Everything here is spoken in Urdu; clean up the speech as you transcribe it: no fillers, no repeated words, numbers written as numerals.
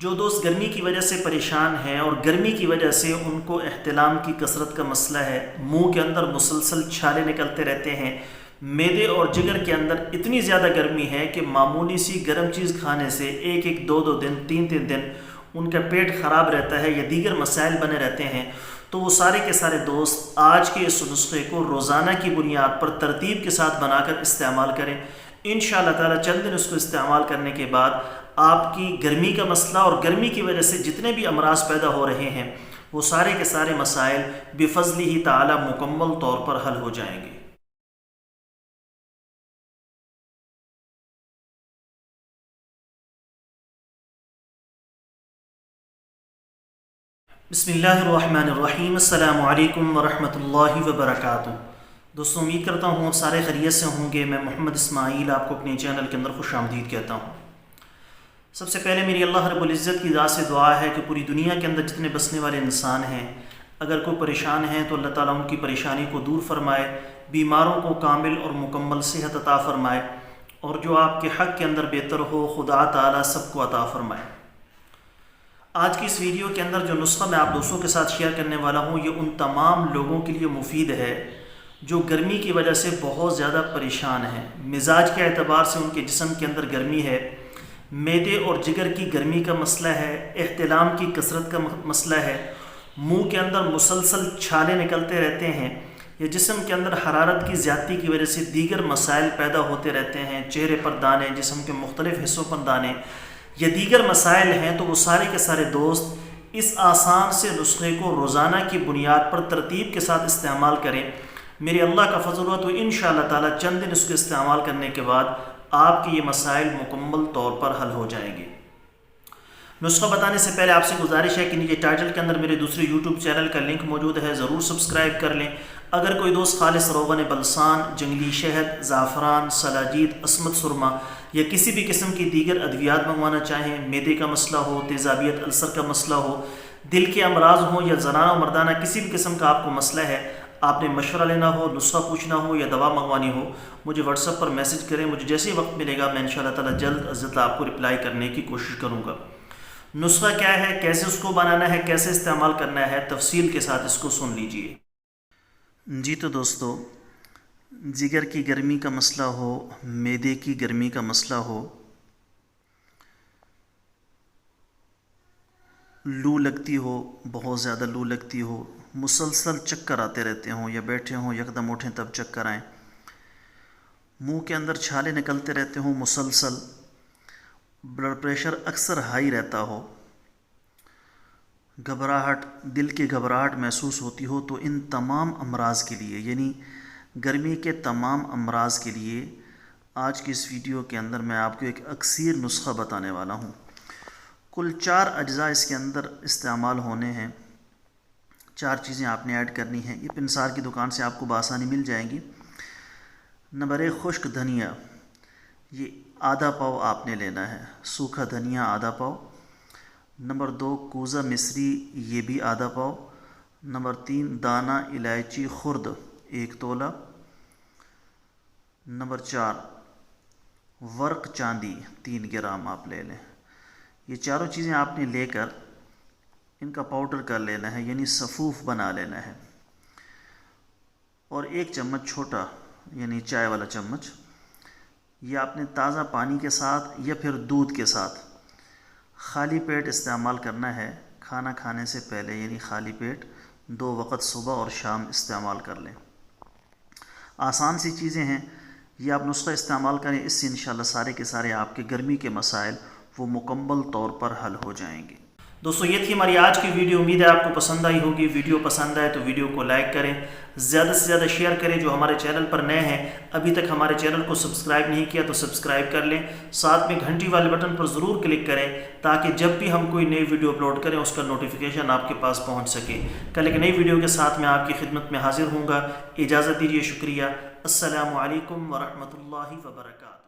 جو دوست گرمی کی وجہ سے پریشان ہیں اور گرمی کی وجہ سے ان کو احتلام کی کثرت کا مسئلہ ہے، منہ کے اندر مسلسل چھالے نکلتے رہتے ہیں، معدے اور جگر کے اندر اتنی زیادہ گرمی ہے کہ معمولی سی گرم چیز کھانے سے ایک دو دن تین دن ان کا پیٹ خراب رہتا ہے یا دیگر مسائل بنے رہتے ہیں، تو وہ سارے کے سارے دوست آج کے اس نسخے کو روزانہ کی بنیاد پر ترتیب کے ساتھ بنا کر استعمال کریں۔ انشاءاللہ تعالی چند دن اس کو استعمال کرنے کے بعد آپ کی گرمی کا مسئلہ اور گرمی کی وجہ سے جتنے بھی امراض پیدا ہو رہے ہیں وہ سارے کے سارے مسائل بفضلہ تعالی مکمل طور پر حل ہو جائیں گے۔ بسم اللہ الرحمن الرحیم۔ السلام علیکم ورحمۃ اللہ وبرکاتہ۔ دوستوں، امید کرتا ہوں آپ سارے خیریت سے ہوں گے۔ میں محمد اسماعیل آپ کو اپنے چینل کے اندر خوش آمدید کہتا ہوں۔ سب سے پہلے میری اللہ رب العزت کی ذات سے دعا ہے کہ پوری دنیا کے اندر جتنے بسنے والے انسان ہیں، اگر کوئی پریشان ہیں تو اللہ تعالیٰ ان کی پریشانی کو دور فرمائے، بیماروں کو کامل اور مکمل صحت عطا فرمائے، اور جو آپ کے حق کے اندر بہتر ہو خدا تعالیٰ سب کو عطا فرمائے۔ آج کی اس ویڈیو کے اندر جو نسخہ میں آپ دوستوں کے ساتھ شیئر کرنے والا ہوں، یہ ان تمام لوگوں کے لیے مفید ہے جو گرمی کی وجہ سے بہت زیادہ پریشان ہیں۔ مزاج کے اعتبار سے ان کے جسم کے اندر گرمی ہے، معدے اور جگر کی گرمی کا مسئلہ ہے، احتلام کی کثرت کا مسئلہ ہے، منہ کے اندر مسلسل چھالے نکلتے رہتے ہیں، یا جسم کے اندر حرارت کی زیادتی کی وجہ سے دیگر مسائل پیدا ہوتے رہتے ہیں، چہرے پر دانے، جسم کے مختلف حصوں پر دانے یا دیگر مسائل ہیں، تو وہ سارے کے سارے دوست اس آسان سے نسخے کو روزانہ کی بنیاد پر ترتیب کے ساتھ استعمال کریں۔ میرے اللہ کا فضل ہوا تو انشاءاللہ تعالی چند دن اس کو استعمال کرنے کے بعد آپ کے یہ مسائل مکمل طور پر حل ہو جائیں گے۔ نسخہ بتانے سے پہلے آپ سے گزارش ہے کہ نیچے ٹائٹل کے اندر میرے دوسرے یوٹیوب چینل کا لنک موجود ہے، ضرور سبسکرائب کر لیں۔ اگر کوئی دوست خالص روغن بلسان، جنگلی شہد، زعفران، سلاجید، عصمت سرما یا کسی بھی قسم کی دیگر ادویات منگوانا چاہیں، معدے کا مسئلہ ہو، تیزابیت السر کا مسئلہ ہو، دل کے امراض ہوں یا زنانہ و مردانہ کسی بھی قسم کا آپ کو مسئلہ ہے، آپ نے مشورہ لینا ہو، نسخہ پوچھنا ہو یا دوا منگوانی ہو، مجھے واٹس ایپ پر میسج کریں۔ مجھے جیسے ہی وقت ملے گا میں انشاءاللہ تعالی جلد از جلد آپ کو رپلائی کرنے کی کوشش کروں گا۔ نسخہ کیا ہے، کیسے اس کو بنانا ہے، کیسے استعمال کرنا ہے، تفصیل کے ساتھ اس کو سن لیجئے۔ جی تو دوستو، جگر کی گرمی کا مسئلہ ہو، معدے کی گرمی کا مسئلہ ہو، لو لگتی ہو، بہت زیادہ لو لگتی ہو، مسلسل چکر آتے رہتے ہوں یا بیٹھے ہوں یکدم اٹھیں تب چکر آئیں، منہ کے اندر چھالے نکلتے رہتے ہوں مسلسل، بلڈ پریشر اکثر ہائی رہتا ہو، گھبراہٹ، دل کی گھبراہٹ محسوس ہوتی ہو، تو ان تمام امراض کے لیے، یعنی گرمی کے تمام امراض کے لیے آج کی اس ویڈیو کے اندر میں آپ کو ایک اکسیر نسخہ بتانے والا ہوں۔ کل 4 اجزاء اس کے اندر استعمال ہونے ہیں، 4 چیزیں آپ نے ایڈ کرنی ہیں۔ یہ پنسار کی دکان سے آپ کو بآسانی مل جائیں گی۔ نمبر 1 خشک دھنیا، یہ آدھا پاؤ آپ نے لینا ہے، سوکھا دھنیا آدھا پاؤ۔ نمبر 2 کوزہ مصری، یہ بھی آدھا پاؤ۔ نمبر 3 دانہ الائچی خرد، 1 تولہ۔ نمبر 4 ورق چاندی، 3 گرام آپ لے لیں۔ یہ چاروں چیزیں آپ نے لے کر ان کا پاؤڈر کر لینا ہے، یعنی صفوف بنا لینا ہے، اور 1 چمچ چھوٹا یعنی چائے والا چمچ، یہ آپ نے تازہ پانی کے ساتھ یا پھر دودھ کے ساتھ خالی پیٹ استعمال کرنا ہے۔ کھانا کھانے سے پہلے یعنی خالی پیٹ 2 وقت صبح اور شام استعمال کر لیں۔ آسان سی چیزیں ہیں، یہ آپ نسخہ استعمال کریں، اس سے انشاءاللہ سارے کے سارے آپ کے گرمی کے مسائل وہ مکمل طور پر حل ہو جائیں گے۔ دوستو، یہ تھی ہماری آج کی ویڈیو، امید ہے آپ کو پسند آئی ہوگی۔ ویڈیو پسند آئے تو ویڈیو کو لائک کریں، زیادہ سے زیادہ شیئر کریں۔ جو ہمارے چینل پر نئے ہیں، ابھی تک ہمارے چینل کو سبسکرائب نہیں کیا تو سبسکرائب کر لیں، ساتھ میں گھنٹی والے بٹن پر ضرور کلک کریں تاکہ جب بھی ہم کوئی نئی ویڈیو اپلوڈ کریں اس کا نوٹیفیکیشن آپ کے پاس پہنچ سکے۔ کل ایک نئی ویڈیو کے ساتھ میں آپ کی خدمت میں حاضر ہوں گا۔ اجازت دیجیے، شکریہ۔ السلام علیکم ورحمۃ اللہ وبرکاتہ۔